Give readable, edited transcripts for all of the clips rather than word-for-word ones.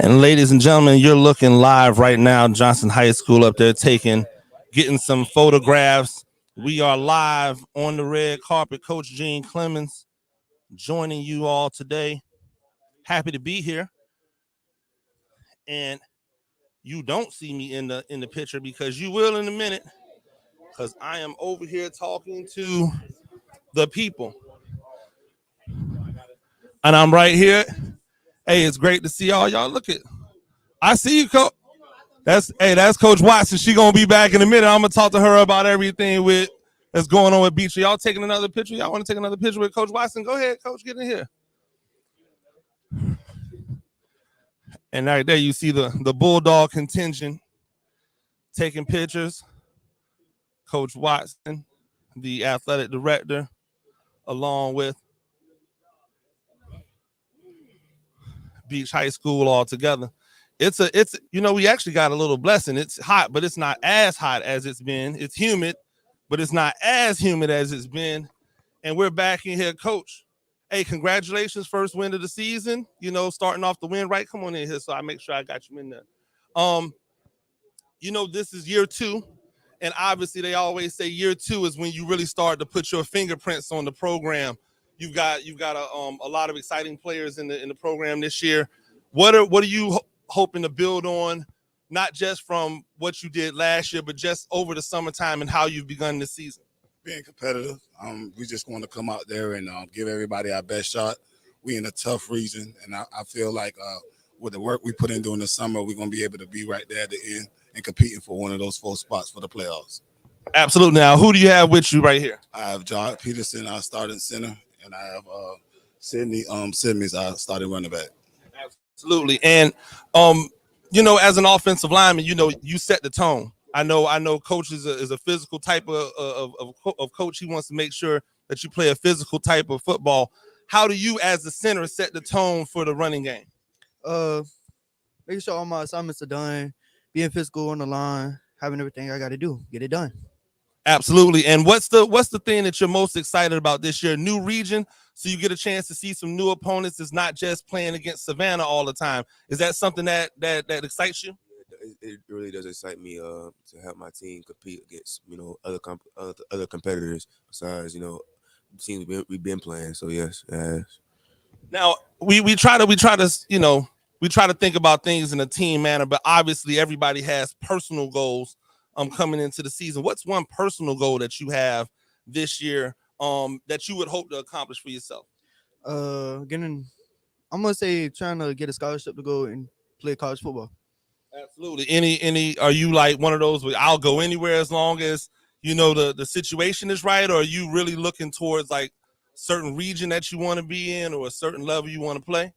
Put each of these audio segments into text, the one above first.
And ladies and gentlemen, you're looking live right now. Johnson High School up there getting some photographs. We are live on the red carpet. Coach Gene Clemens joining you all today. Happy to be here. And you don't see me in the picture because you will in a minute. Because I am over here talking to the people. And I'm right here. Hey, it's great to see y'all. Look at, I see you, Coach. That's Coach Watson. She gonna be back in a minute. I'm gonna talk to her about everything that's going on with Beach. Y'all taking another picture? Y'all want to take another picture with Coach Watson? Go ahead, Coach. Get in here. And right there, you see the Bulldog contingent taking pictures. Coach Watson, the athletic director, along with Beach High School all together. It's we actually got a little blessing. It's hot, but it's not as hot as it's been. It's humid, but it's not as humid as it's been. And we're back in here, Coach. Hey, congratulations, first win of the season. Starting off the win right. Come on in here, so I make sure I got you in there. This is year 2, and obviously they always say year 2 is when you really start to put your fingerprints on the program. You've got a lot of exciting players in the program this year. What are you hoping to build on, not just from what you did last year, but just over the summertime and how you've begun this season? Being competitive. We just want to come out there and give everybody our best shot. We in a tough region, and I feel like with the work we put in during the summer, we're going to be able to be right there at the end and competing for one of those 4 spots for the playoffs. Absolutely. Now, who do you have with you right here? I have John Peterson, our starting center, and I have Sidney Simmons, our starting running back. Absolutely. And as an offensive lineman, you set the tone. I know coach is a physical type of coach. He wants to make sure that you play a physical type of football. How do you as the center set the tone for the running game? Making sure all my assignments are done, being physical on the line, having everything I got to do, get it done. Absolutely. And what's the thing that you're most excited about this year? New region, so you get a chance to see some new opponents. It's not just playing against Savannah all the time. Is that something that excites you? It really does excite me to have my team compete against other competitors besides teams we've been playing. So yes. Now we try to think about things in a team manner, but obviously everybody has personal goals coming into the season. What's one personal goal that you have this year that you would hope to accomplish for yourself? I'm gonna say trying to get a scholarship to go and play college football. Absolutely. Any are you like one of those where I'll go anywhere as long as the situation is right, or are you really looking towards like certain region that you want to be in or a certain level you want to play?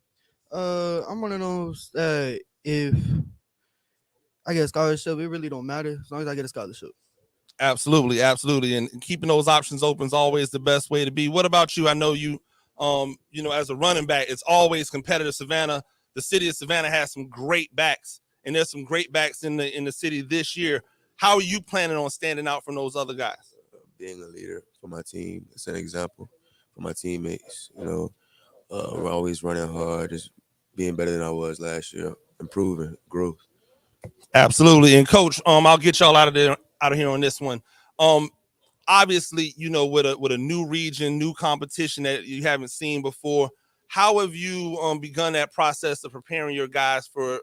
I'm one of those that if I get a scholarship, it really don't matter as long as I get a scholarship. Absolutely. And keeping those options open is always the best way to be. What about you? I know you, as a running back, it's always competitive. Savannah, the city of Savannah has some great backs, and there's some great backs in the city this year. How are you planning on standing out from those other guys? Being a leader for my team, it's an example for my teammates. We're always running hard, just being better than I was last year, improving, growth. Absolutely. And Coach, I'll get y'all out of here on this one. Obviously, with a new region, new competition that you haven't seen before, how have you begun that process of preparing your guys to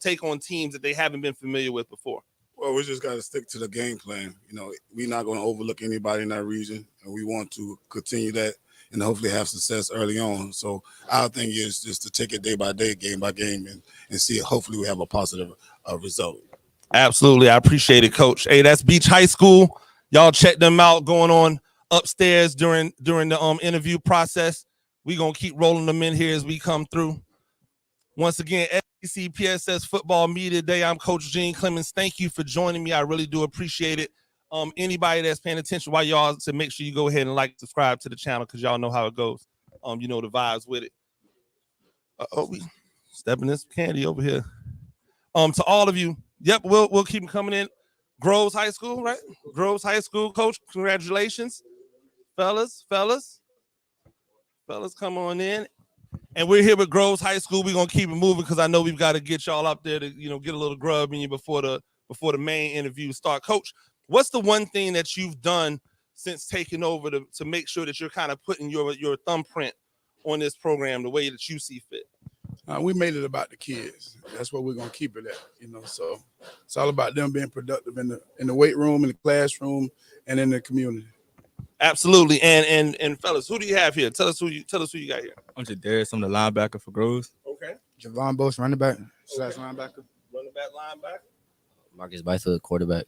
take on teams that they haven't been familiar with before? Well, we just got to stick to the game plan. We're not going to overlook anybody in that region, and we want to continue that and hopefully have success early on. So our thing is just to take it day by day, game by game, and see. Hopefully, we have a positive result. Absolutely, I appreciate it, Coach. Hey, that's Beach High School. Y'all check them out going on upstairs during the interview process. We're gonna keep rolling them in here as we come through. Once again, SCCPSS Football Media Day. I'm Coach Gene Clemens. Thank you for joining me. I really do appreciate it. Anybody that's paying attention while y'all, to make sure you go ahead and subscribe to the channel because y'all know how it goes. The vibes with it. We stepping this candy over here. To all of you, yep, we'll keep them coming in. Groves High School, right? Groves High School, Coach. Congratulations, fellas, come on in. And we're here with Groves High School. We're gonna keep it moving because I know we've got to get y'all up there to get a little grub in you before the main interview start. Coach, what's the one thing that you've done since taking over to make sure that you're kind of putting your thumbprint on this program the way that you see fit? We made it about the kids. That's what we're gonna keep it at. So it's all about them being productive in the weight room, in the classroom, and in the community. Absolutely. And fellas, who do you have here? Tell us who you got here. I'm Jadarius. I'm the linebacker for Groves. Okay. Javon Bosch, running back / linebacker. Running back, linebacker. Marcus Byfield, quarterback.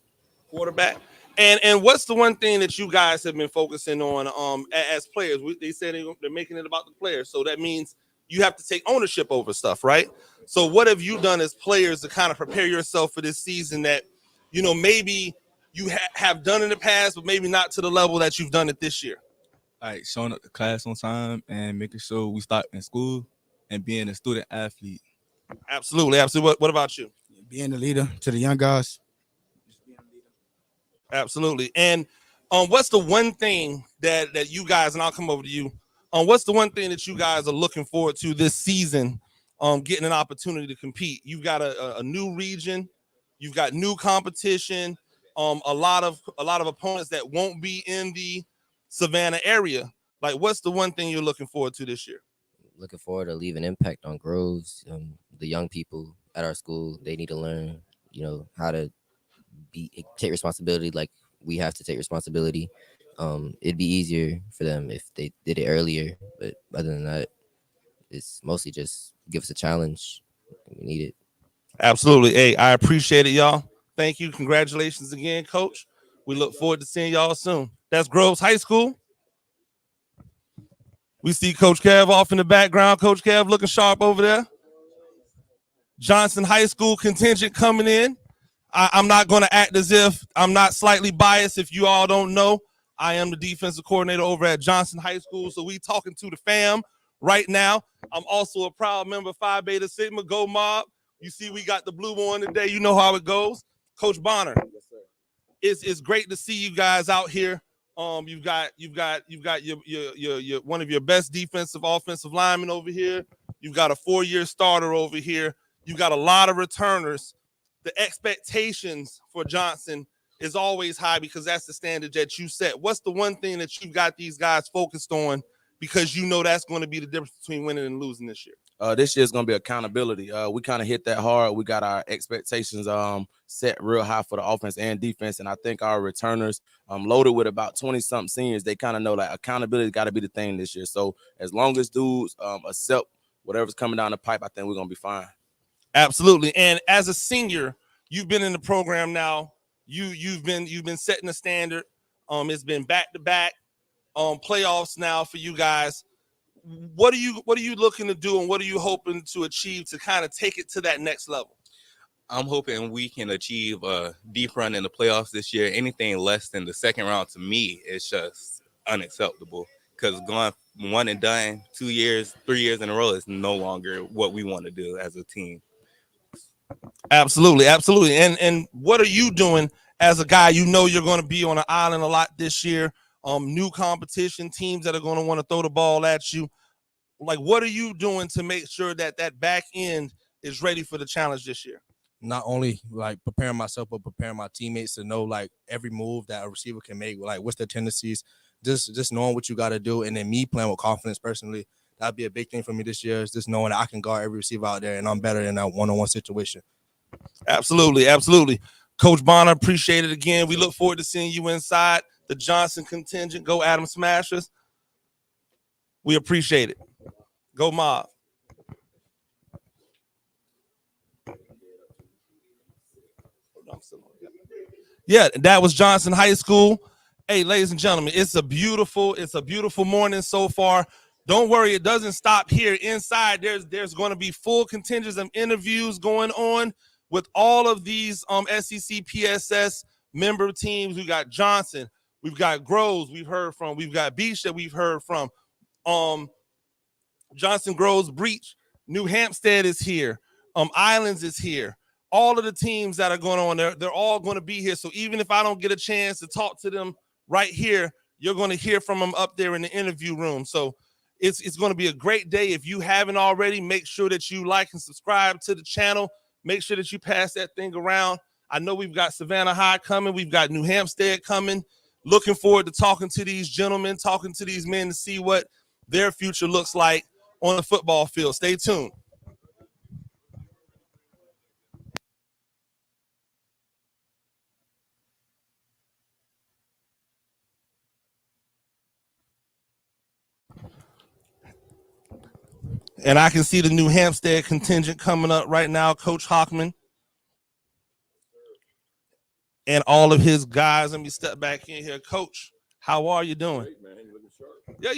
And what's the one thing that you guys have been focusing on as players? They said they're making it about the players. So that means you have to take ownership over stuff, right? So what have you done as players to kind of prepare yourself for this season that, maybe you have done in the past, but maybe not to the level that you've done it this year? Like showing up to class on time and making sure we start in school and being a student athlete. Absolutely. What about you? Being the leader to the young guys. Absolutely. And what's the one thing that you guys, and I'll come over to you, what's the one thing that you guys are looking forward to this season, getting an opportunity to compete? You've got a new region, you've got new competition, a lot of opponents that won't be in the Savannah area. Like, what's the one thing you're looking forward to this year? Looking forward to leave an impact on Groves. The young people at our school, they need to learn, how to take responsibility like we have to take responsibility. It'd be easier for them if they did it earlier, but other than that, it's mostly just give us a challenge. We need it. Absolutely. Hey, I appreciate it, y'all. Thank you. Congratulations again, Coach. We look forward to seeing y'all soon. That's Groves High School. We see Coach Kev off in the background. Coach Kev looking sharp over there. Johnson High School contingent coming in. I'm not going to act as if I'm not slightly biased. If you all don't know, I am the defensive coordinator over at Johnson High School. So we talking to the fam right now. I'm also a proud member of Phi Beta Sigma. Go Mob. You see we got the blue on today. You know how it goes. Coach Bonner. Yes, sir. It's great to see you guys out here. You've got your one of your best offensive linemen over here. You've got a 4-year starter over here. You've got a lot of returners. The expectations for Johnson is always high because that's the standard that you set. What's the one thing that you got these guys focused on because that's going to be the difference between winning and losing this year? This year's going to be accountability. We kind of hit that hard. We got our expectations set real high for the offense and defense, and I think our returners loaded with about 20-something seniors. They kind of know like accountability got to be the thing this year. So as long as dudes accept whatever's coming down the pipe, I think we're going to be fine. Absolutely. And as a senior, you've been in the program now. You've been setting the standard. It's been back-to-back playoffs now for you guys. What are you looking to do, and what are you hoping to achieve to kind of take it to that next level? I'm hoping we can achieve a deep run in the playoffs this year. Anything less than the second round to me is just unacceptable because going one and done 2 years, 3 years in a row is no longer what we want to do as a team. Absolutely. And what are you doing as a guy? You're going to be on an island a lot this year. New competition, teams that are going to want to throw the ball at you. Like, what are you doing to make sure that back end is ready for the challenge this year? Not only like preparing myself, but preparing my teammates to know like every move that a receiver can make, like what's their tendencies, just knowing what you got to do. And then me playing with confidence personally, that'd be a big thing for me this year, is just knowing that I can guard every receiver out there and I'm better in that one-on-one situation. Absolutely. Coach Bonner, appreciate it again. We look forward to seeing you inside the Johnson contingent. Go Adam Smashers. We appreciate it. Go Mob. Yeah, that was Johnson High School. Hey, ladies and gentlemen, it's a beautiful morning so far. Don't worry, it doesn't stop here. Inside, there's going to be full contingents of interviews going on with all of these SCCPSS member teams. We got Johnson, we've got Groves, we've heard from, we've got Beach that we've heard from. Johnson Groves Breach, New Hampstead is here. Islands is here. All of the teams that are going on there, they're all going to be here. So even if I don't get a chance to talk to them right here, you're going to hear from them up there in the interview room. So It's going to be a great day. If you haven't already, make sure that you like and subscribe to the channel. Make sure that you pass that thing around. I know we've got Savannah High coming. We've got New Hampstead coming. Looking forward to talking to these gentlemen, talking to these men to see what their future looks like on the football field. Stay tuned. And I can see the New Hampstead contingent coming up right now. Coach Hockman and all of his guys. Let me step back in here. Coach, how are you doing? Great, man. You're looking sharp. Yeah,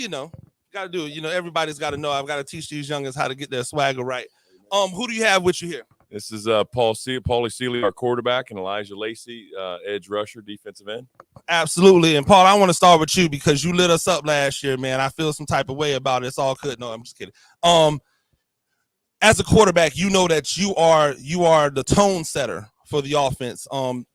got to do it. Everybody's got to know. I've got to teach these youngins how to get their swagger right. Who do you have with you here? This is Paulie Seeley, our quarterback, and Elijah Lacey, edge rusher, defensive end. Absolutely. And Paul, I want to start with you because you lit us up last year, man. I feel some type of way about it. It's all good. No, I'm just kidding. As a quarterback, you know that you are the tone setter for the offense.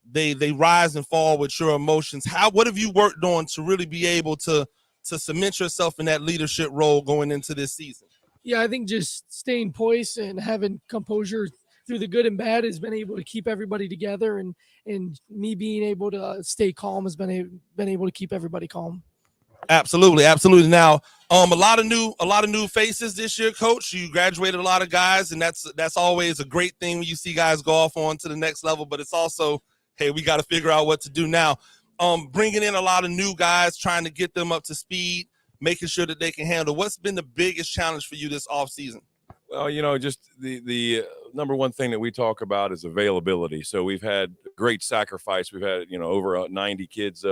They rise and fall with your emotions. What have you worked on to really be able to cement yourself in that leadership role going into this season? Yeah, I think just staying poised and having composure through the good and bad has been able to keep everybody together, and me being able to stay calm has been able to keep everybody calm. Absolutely. Now, a lot of new faces this year, Coach. You graduated a lot of guys, and that's always a great thing when you see guys go off on to the next level. But it's also, hey, we got to figure out what to do now. Bringing in a lot of new guys, trying to get them up to speed, making sure that they can handle. What's been the biggest challenge for you this offseason? Well, just the number one thing that we talk about is availability. So we've had great sacrifice. We've had, over 90 kids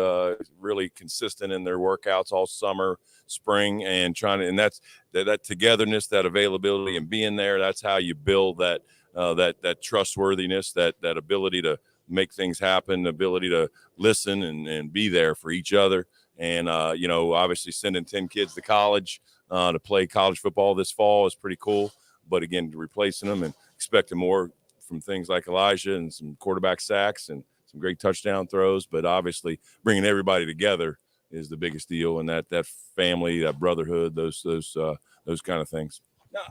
really consistent in their workouts all summer, spring, and that's that togetherness, that availability, and being there. That's how you build that trustworthiness, that ability to make things happen, the ability to listen and be there for each other. And, obviously sending 10 kids to college to play college football this fall is pretty cool. But again, replacing them and expecting more from things like Elijah and some quarterback sacks and some great touchdown throws. But obviously bringing everybody together is the biggest deal. And that family, that brotherhood, those kind of things.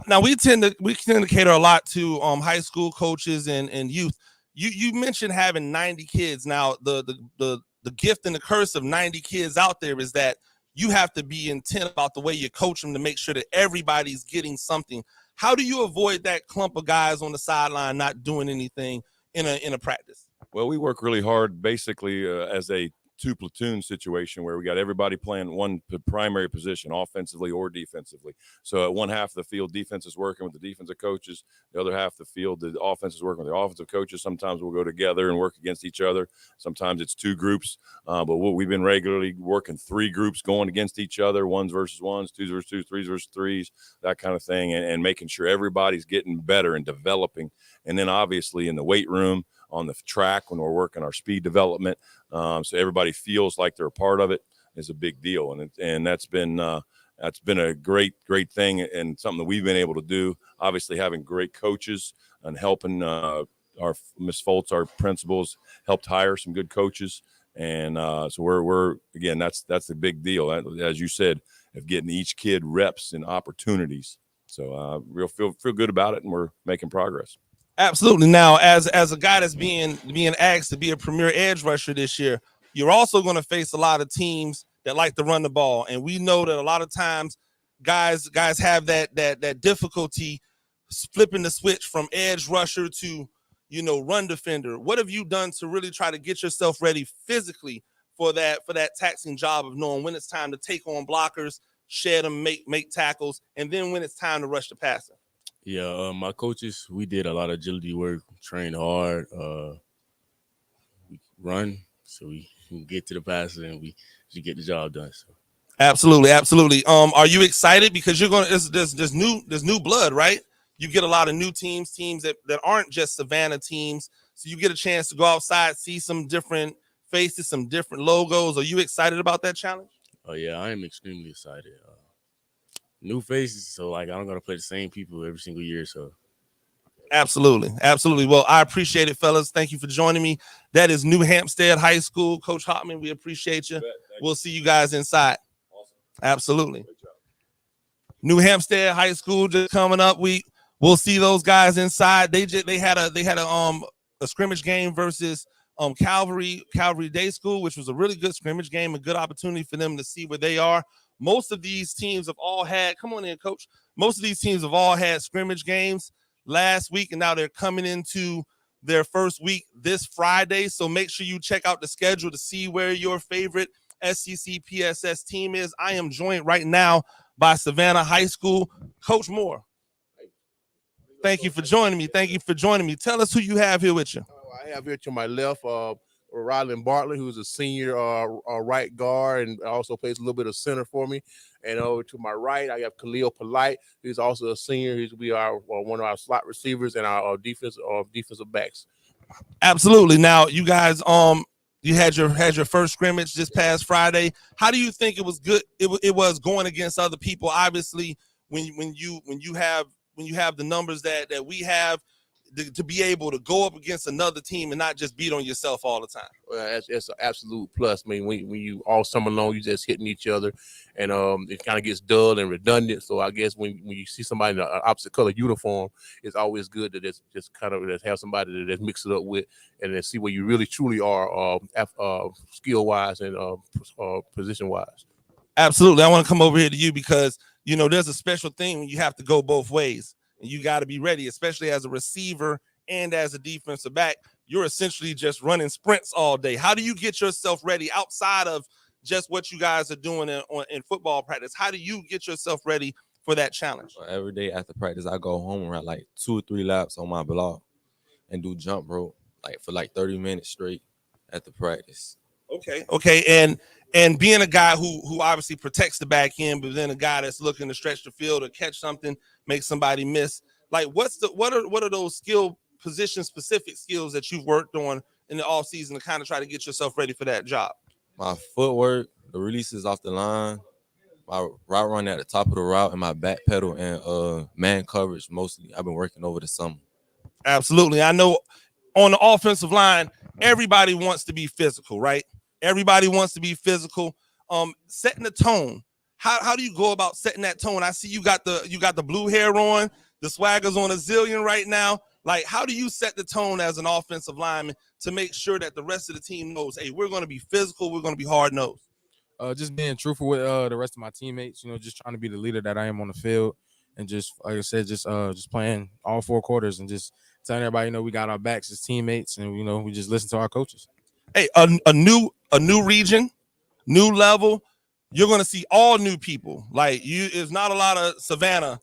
Now we tend to cater a lot to high school coaches and youth. You mentioned having 90 kids. Now the gift and the curse of 90 kids out there is that you have to be intent about the way you coach them to make sure that everybody's getting something. How do you avoid that clump of guys on the sideline not doing anything in a practice? Well, we work really hard basically as a two platoon situation where we got everybody playing one primary position, offensively or defensively. So at one half of the field, defense is working with the defensive coaches. The other half of the field, the offense is working with the offensive coaches. Sometimes we'll go together and work against each other. Sometimes it's two groups. But we've been regularly working three groups going against each other, ones versus ones, twos versus twos, threes versus threes, that kind of thing, and making sure everybody's getting better and developing. And then obviously in the weight room, on the track when we're working our speed development, so everybody feels like they're a part of it is a big deal, and that's been a great thing and something that we've been able to do. Obviously, having great coaches and helping our Miss Foltz, our principals, helped hire some good coaches, and so we're again that's the big deal, as you said, of getting each kid reps and opportunities. So real feel good about it, and we're making progress. Absolutely. Now, as a guy that's being asked to be a premier edge rusher this year, you're also going to face a lot of teams that like to run the ball, and we know that a lot of times guys have that difficulty flipping the switch from edge rusher to run defender. What have you done to really try to get yourself ready physically for that taxing job of knowing when it's time to take on blockers, shed them, make tackles, and then when it's time to rush the passer? Yeah, my coaches, we did a lot of agility work, trained hard, we run so we can get to the passer and we get the job done. So. Absolutely. Are you excited because you're going to there's new blood, right? You get a lot of new teams that aren't just Savannah teams, so you get a chance to go outside, see some different faces, some different logos. Are you excited about that challenge? Oh yeah, I am extremely excited. New faces, so I'm gonna play the same people every single year. So absolutely. Well, I appreciate it, fellas. Thank you for joining me. That is New Hampstead High School, Coach Hockman. We appreciate you. We'll see you guys inside. Awesome. Absolutely. New Hampstead High School just coming up. We'll see those guys inside. They had a scrimmage game versus Calvary Day School, which was a really good scrimmage game, a good opportunity for them to see where they are. Most of these teams have all had, come on in, coach. Most of these teams have all had scrimmage games last week, and now they're coming into their first week this Friday. So make sure you check out the schedule to see where your favorite SCCPSS team is. I am joined right now by Savannah High School. Coach Moore, thank you for joining me. Tell us who you have here with you. I have here to my left Rylan Bartley, who's a senior right guard and also plays a little bit of center for me. And over to my right, I have Khalil Polite, who's also a senior. He's one of our slot receivers and our defensive backs. Absolutely. Now, you guys, you had your first scrimmage this past Friday. How do you think it was good? It was going against other people. Obviously, when you have the numbers that we have, to be able to go up against another team and not just beat on yourself all the time. Well, it's an absolute plus. I mean, when you all summer long, you just hitting each other, and it kind of gets dull and redundant. So I guess when you see somebody in an opposite color uniform, it's always good to just kind of have somebody to just mix it up with, and then see where you really truly are skill wise and position wise. Absolutely. I want to come over here to you because there's a special thing when you have to go both ways. And you got to be ready, especially as a receiver and as a defensive back. You're essentially just running sprints all day. How do you get yourself ready outside of just what you guys are doing in football practice? How do you get yourself ready for that challenge? Every day after practice, I go home and run like 2 or 3 laps on my block and do jump rope for 30 minutes straight after practice. Okay. And being a guy who obviously protects the back end, but then a guy that's looking to stretch the field or catch something, make somebody miss. What are those position specific skills that you've worked on in the off season to kind of try to get yourself ready for that job? My footwork, the releases off the line, my route run at the top of the route, and my back pedal and man coverage mostly. I've been working over the summer. Absolutely. I know on the offensive line, everybody wants to be physical, right? Everybody wants to be physical. Setting the tone. How do you go about setting that tone? I see you got the blue hair on, the swagger's on a zillion right now. How do you set the tone as an offensive lineman to make sure that the rest of the team knows, hey, we're going to be physical, we're going to be hard-nosed? Just being truthful with the rest of my teammates, just trying to be the leader that I am on the field, and just like I said, just playing all 4 quarters and just telling everybody, we got our backs as teammates, and we just listen to our coaches. Hey, a new region, new level. You're going to see all new people. It's not a lot of Savannah.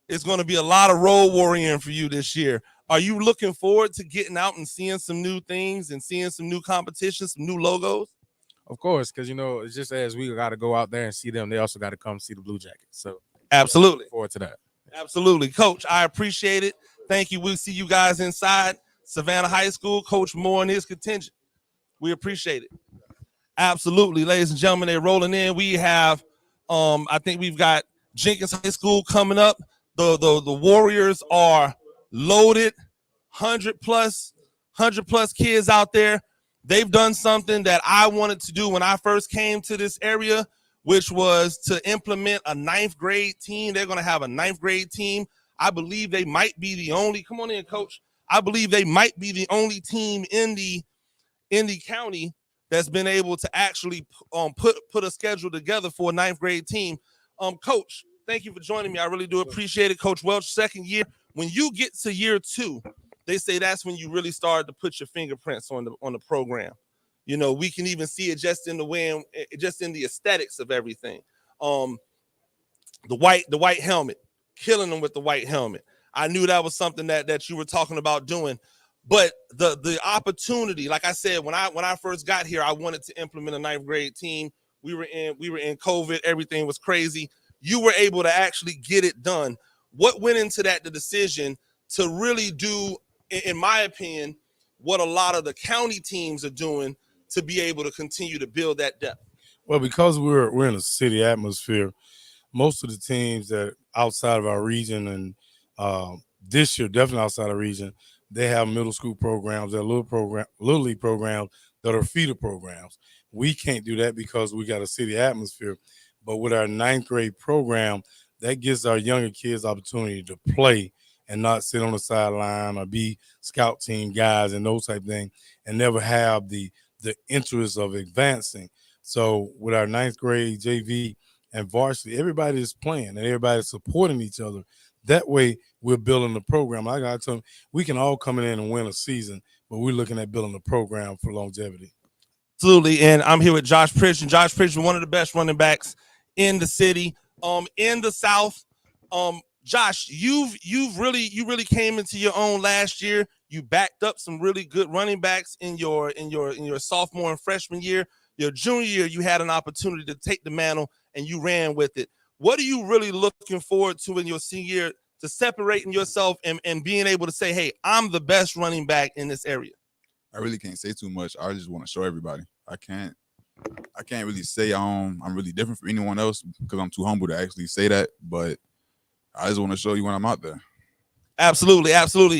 It's going to be a lot of road warrior for you this year. Are you looking forward to getting out and seeing some new things and seeing some new competitions, some new logos? Of course, because it's just as we got to go out there and see them, they also got to come see the Blue Jackets. So absolutely, look forward to that. Absolutely, Coach. I appreciate it. Thank you. We'll see you guys inside Savannah High School. Coach Moore and his contingent. We appreciate it. Absolutely, ladies and gentlemen, they're rolling in. We have, I think we've got Jenkins High School coming up. The Warriors are loaded, 100 plus kids out there. They've done something that I wanted to do when I first came to this area, which was to implement a 9th grade team. They're going to have a 9th grade team. I believe they might be the only. Come on in, Coach. I believe they might be the only team in the county that's been able to actually put a schedule together for a 9th grade team. Coach, thank you for joining me. I really do appreciate it. Coach Welch, second year. When you get to year 2, they say that's when you really start to put your fingerprints on the program. We can even see it just in the aesthetics of everything. The white helmet, killing them with the white helmet. I knew that was something that you were talking about doing. But the opportunity, like I said, when I first got here, I wanted to implement a 9th grade team. We were in COVID, everything was crazy. You were able to actually get it done. What went into that, the decision to really do, in my opinion, what a lot of the county teams are doing to be able to continue to build that depth? Well, because we're in a city atmosphere, most of the teams that outside of our region and this year, definitely outside of region, they have middle school programs, they're little league programs that are feeder programs. We can't do that because we got a city atmosphere. But with our 9th grade program, that gives our younger kids opportunity to play and not sit on the sideline or be scout team guys and those type of things, and never have the interest of advancing. So with our 9th grade JV and varsity, everybody is playing and everybody's supporting each other. That way, we're building the program. Like I told them, we can all come in and win a season, but we're looking at building a program for longevity. Absolutely, and I'm here with Josh Pritch, and Josh Pritch is one of the best running backs in the city, in the South. Josh, you really came into your own last year. You backed up some really good running backs in your sophomore and freshman year. Your junior year, you had an opportunity to take the mantle and you ran with it. What are you really looking forward to in your senior year, to separating yourself and being able to say, hey, I'm the best running back in this area? I really can't say too much. I just want to show everybody. I can't really say I'm really different from anyone else because I'm too humble to actually say that. But I just want to show you when I'm out there. Absolutely.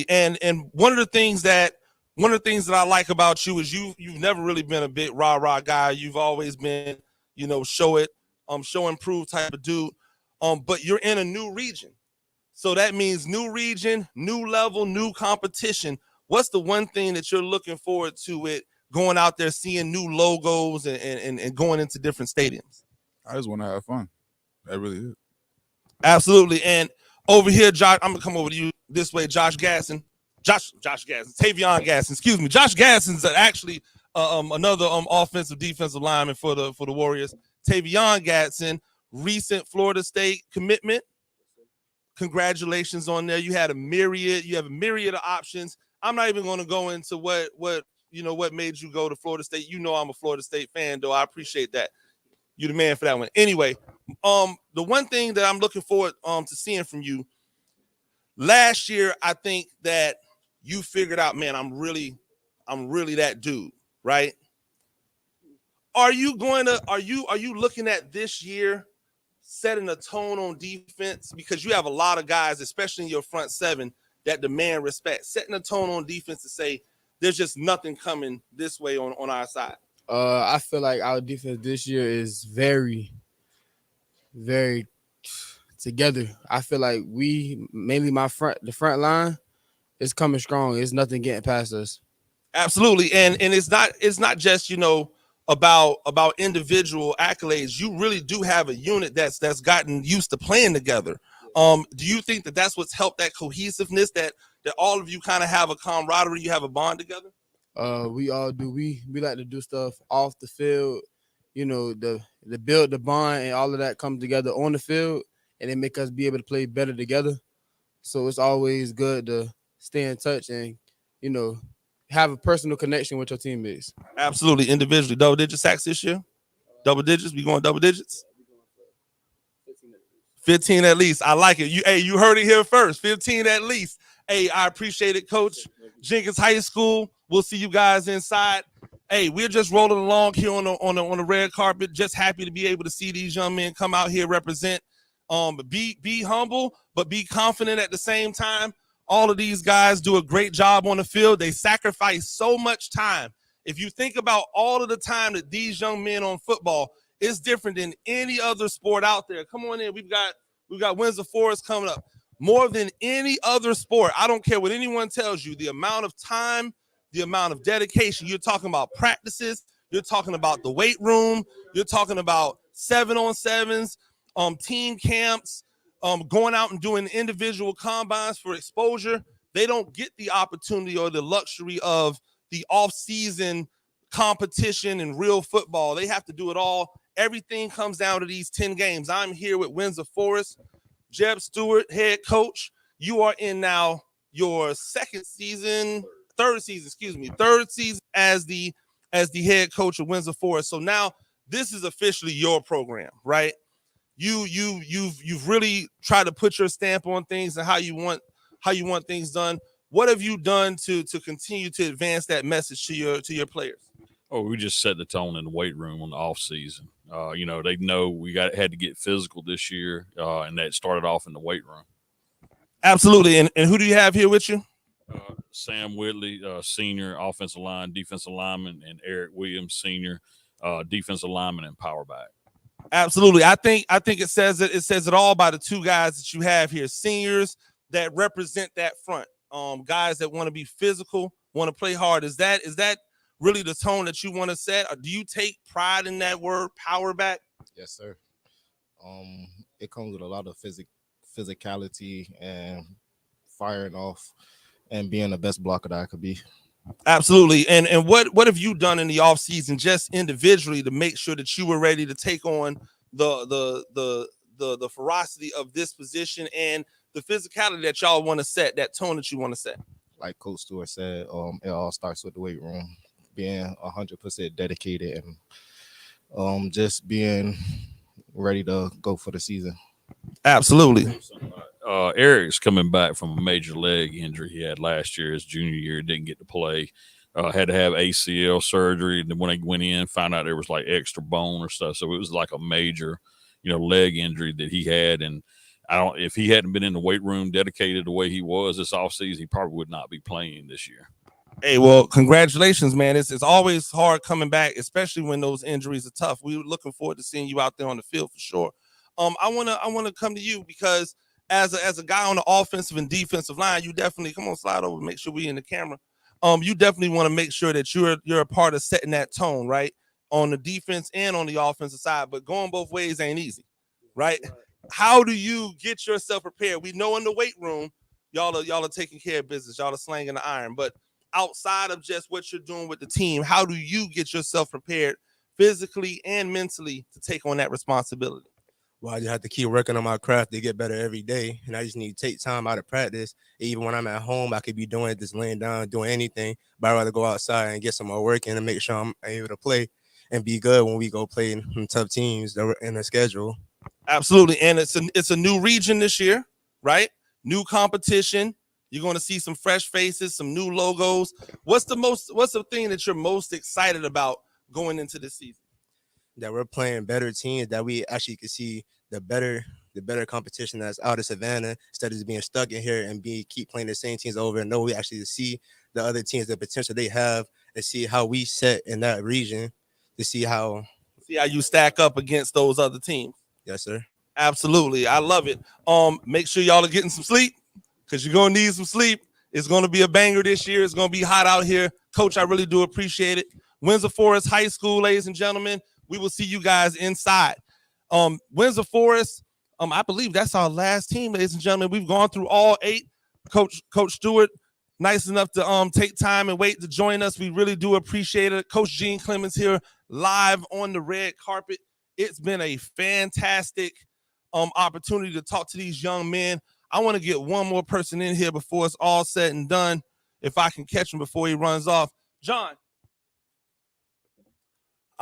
And one of the things that I like about you is you've never really been a big rah-rah guy. You've always been, show and prove type of dude. But you're in a new region. So that means new region, new level, new competition. What's the one thing that you're looking forward to it going out there, seeing new logos and going into different stadiums? I just want to have fun. That really is. Absolutely. And over here, Josh, I'm gonna come over to you this way. Josh Gadsden, Tavion Gadsden, excuse me. Josh Gadsden's actually another defensive lineman for the Warriors. Tavion Gadsden, recent Florida State commitment. Congratulations on there. You have a myriad of options. I'm not even going to go into what made you go to Florida State. I'm a Florida State fan, though. I appreciate that. You're the man for that one. Anyway, the one thing that I'm looking forward to seeing from you, last year, I think that you figured out, man, I'm really that dude, right? Are you looking at this year setting a tone on defense? Because you have a lot of guys, especially in your front seven, that demand respect. Setting a tone on defense to say there's just nothing coming this way on our side. I feel like our defense this year is very, very together. I feel like mainly the front line is coming strong. There's nothing getting past us. Absolutely. And it's not just, about individual accolades. You really do have a unit that's gotten used to playing together. Do you think that that's what's helped that cohesiveness, that all of you kind of have a camaraderie, you have a bond together? We all do. We like to do stuff off the field, the build the bond and all of that comes together on the field, and it make us be able to play better together. So it's always good to stay in touch and, have a personal connection with your teammates. Absolutely. Individually. Double-digit sacks this year? Double digits? We going double digits? 15 at least. I like it. You heard it here first. 15 at least. Hey, I appreciate it, Coach. Jenkins High School. We'll see you guys inside. Hey, we're just rolling along here on the red carpet. Just happy to be able to see these young men come out here, represent. Be humble, but be confident at the same time. All of these guys do a great job on the field. They sacrifice so much time. If you think about all of the time that these young men on football, it's different than any other sport out there. Come on in. We've got Windsor Forest coming up. More than any other sport. I don't care what anyone tells you. The amount of time, the amount of dedication. You're talking about practices. You're talking about the weight room. You're talking about 7-on-7s, team camps, going out and doing individual combines for exposure. They don't get the opportunity or the luxury of the off-season competition and real football. They have to do it all. Everything comes down to these 10 games. I'm here with Windsor Forest. Jeb Stewart, head coach. You are in now your third season as the head coach of Windsor Forest. So now this is officially your program, right? You've really tried to put your stamp on things and how you want things done. What have you done to continue to advance that message to your players? Oh, we just set the tone in the weight room on the off season. They know we had to get physical this year, and that started off in the weight room. Absolutely. And who do you have here with you? Sam Whitley, senior offensive line, defensive lineman, and Eric Williams, senior defensive lineman and power back. Absolutely. I think it says it all by the two guys that you have here, seniors that represent that front. Guys that want to be physical, want to play hard. Is that really the tone that you want to set? Or do you take pride in that word, power back? Yes, sir. It comes with a lot of physicality and firing off and being the best blocker that I could be. Absolutely. And what have you done in the offseason just individually to make sure that you were ready to take on the ferocity of this position and the physicality that y'all want to set, that tone that you want to set? Like Coach Stewart said, it all starts with the weight room, being 100% dedicated and just being ready to go for the season. Absolutely. Eric's coming back from a major leg injury he had last year, his junior year, didn't get to play. Had to have ACL surgery, and then when they went in, found out there was like extra bone or stuff. So it was like a major, leg injury that he had. And if he hadn't been in the weight room dedicated the way he was this offseason, he probably would not be playing this year. Hey, well, congratulations, man. It's always hard coming back, especially when those injuries are tough. We're looking forward to seeing you out there on the field for sure. I wanna come to you because as a guy on the offensive and defensive line, you definitely come on, slide over, make sure we in the camera. You definitely want to make sure that you're a part of setting that tone, right, on the defense and on the offensive side. But going both ways ain't easy, right? How do you get yourself prepared? We know in the weight room, y'all are taking care of business, y'all are slanging the iron. But outside of just what you're doing with the team, how do you get yourself prepared physically and mentally to take on that responsibility? Well, I just have to keep working on my craft to get better every day. And I just need to take time out of practice. Even when I'm at home, I could be doing it, just laying down, doing anything. But I'd rather go outside and get some more work in and make sure I'm able to play and be good when we go play in tough teams that are in the schedule. Absolutely. And it's a new region this year, right? New competition. You're going to see some fresh faces, some new logos. What's the thing that you're most excited about going into this season? That we're playing better teams, that we actually can see the better competition that's out of Savannah instead of just being stuck in here and keep playing the same teams over and know we actually see the other teams, the potential they have, and see how we set in that region to see how you stack up against those other teams. Yes, sir. Absolutely. I love it. Make sure y'all are getting some sleep because you're going to need some sleep. It's going to be a banger this year. It's going to be hot out here. Coach, I really do appreciate it. Windsor Forest High School, ladies and gentlemen. We will see you guys inside. Windsor Forest, I believe that's our last team, ladies and gentlemen. We've gone through all 8. Coach Stewart, nice enough to take time and wait to join us. We really do appreciate it. Coach Gene Clemens here live on the red carpet. It's been a fantastic opportunity to talk to these young men. I want to get one more person in here before it's all said and done, if I can catch him before he runs off. John.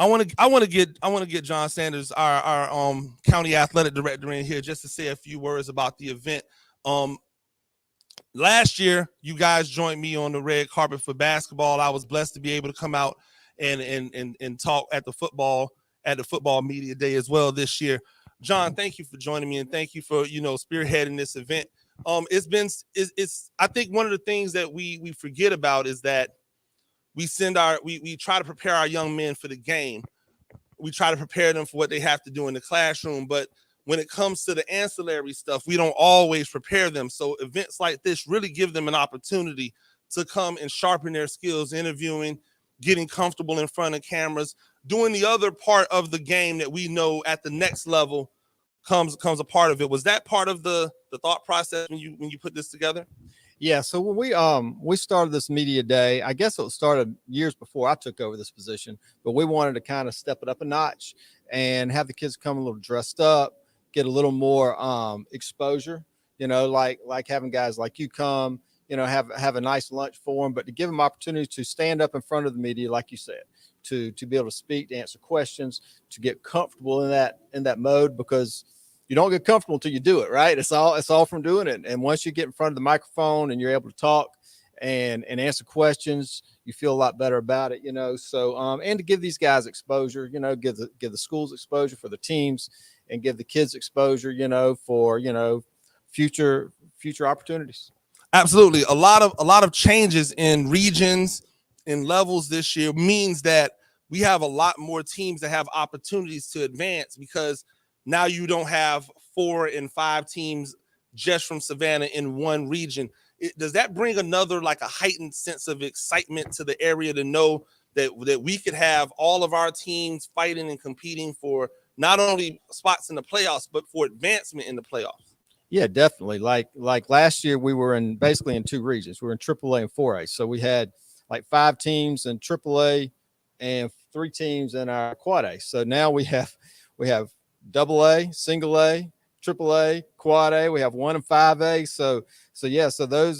I want to get John Sanders, our county athletic director, in here just to say a few words about the event. Last year, you guys joined me on the red carpet for basketball. I was blessed to be able to come out and talk at the football media day as well this year. John, thank you for joining me and thank you for spearheading this event. It's I think one of the things that we forget about is that we try to prepare our young men for the game. We try to prepare them for what they have to do in the classroom. But when it comes to the ancillary stuff, we don't always prepare them. So events like this really give them an opportunity to come and sharpen their skills, interviewing, getting comfortable in front of cameras, doing the other part of the game that we know at the next level comes a part of it. Was that part of the thought process when you put this together? Yeah, so when we started this media day, I guess it started years before I took over this position, but we wanted to kind of step it up a notch and have the kids come a little dressed up, get a little more exposure, like having guys like you come, have a nice lunch for them, but to give them opportunity to stand up in front of the media, like you said, to be able to speak, to answer questions, to get comfortable in that mode, because you don't get comfortable until you do it, right? It's all from doing it. And once you get in front of the microphone and you're able to talk and answer questions, you feel a lot better about it, So and to give these guys exposure, give the schools exposure for the teams and give the kids exposure, for future opportunities. Absolutely. A lot of changes in regions, in levels this year means that we have a lot more teams that have opportunities to advance because now you don't have 4 and 5 teams just from Savannah in one region. Does that bring another like a heightened sense of excitement to the area to know that we could have all of our teams fighting and competing for not only spots in the playoffs, but for advancement in the playoffs? Yeah, definitely. Like last year, we were basically in 2 regions. We were in AAA and 4A. So we had like 5 teams in AAA and 3 teams in our quad A. So now we have AA, single A, AAA, quad A. We have 1 and 5A. So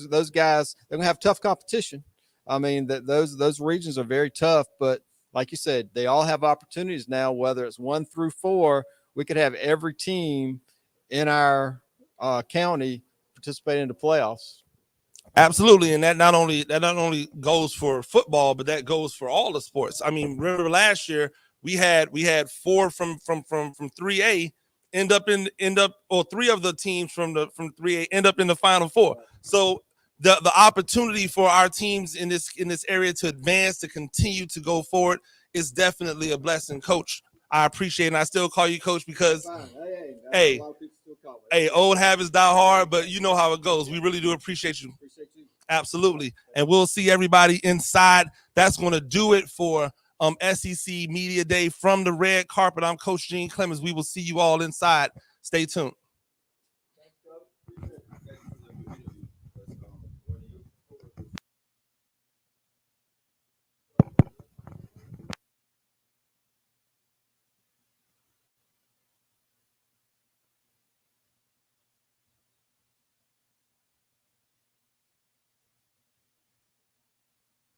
those guys, they're gonna have tough competition. I mean, those regions are very tough, but like you said, they all have opportunities now. Whether it's 1 through 4, we could have every team in our county participate in the playoffs. Absolutely, and that not only goes for football, but that goes for all the sports. I mean, remember last year we had 4 from 3A end up, or 3 of the teams from 3A end up in the Final Four. So the opportunity for our teams in this area to advance, to continue to go forward, is definitely a blessing. Coach, I appreciate it, and I still call you Coach because hey, old habits die hard, but you know how it goes. We really do appreciate you. Absolutely. And we'll see everybody inside. That's going to do it for SEC Media Day from the red carpet. I'm Coach Gene Clemens. We will see you all inside. Stay tuned.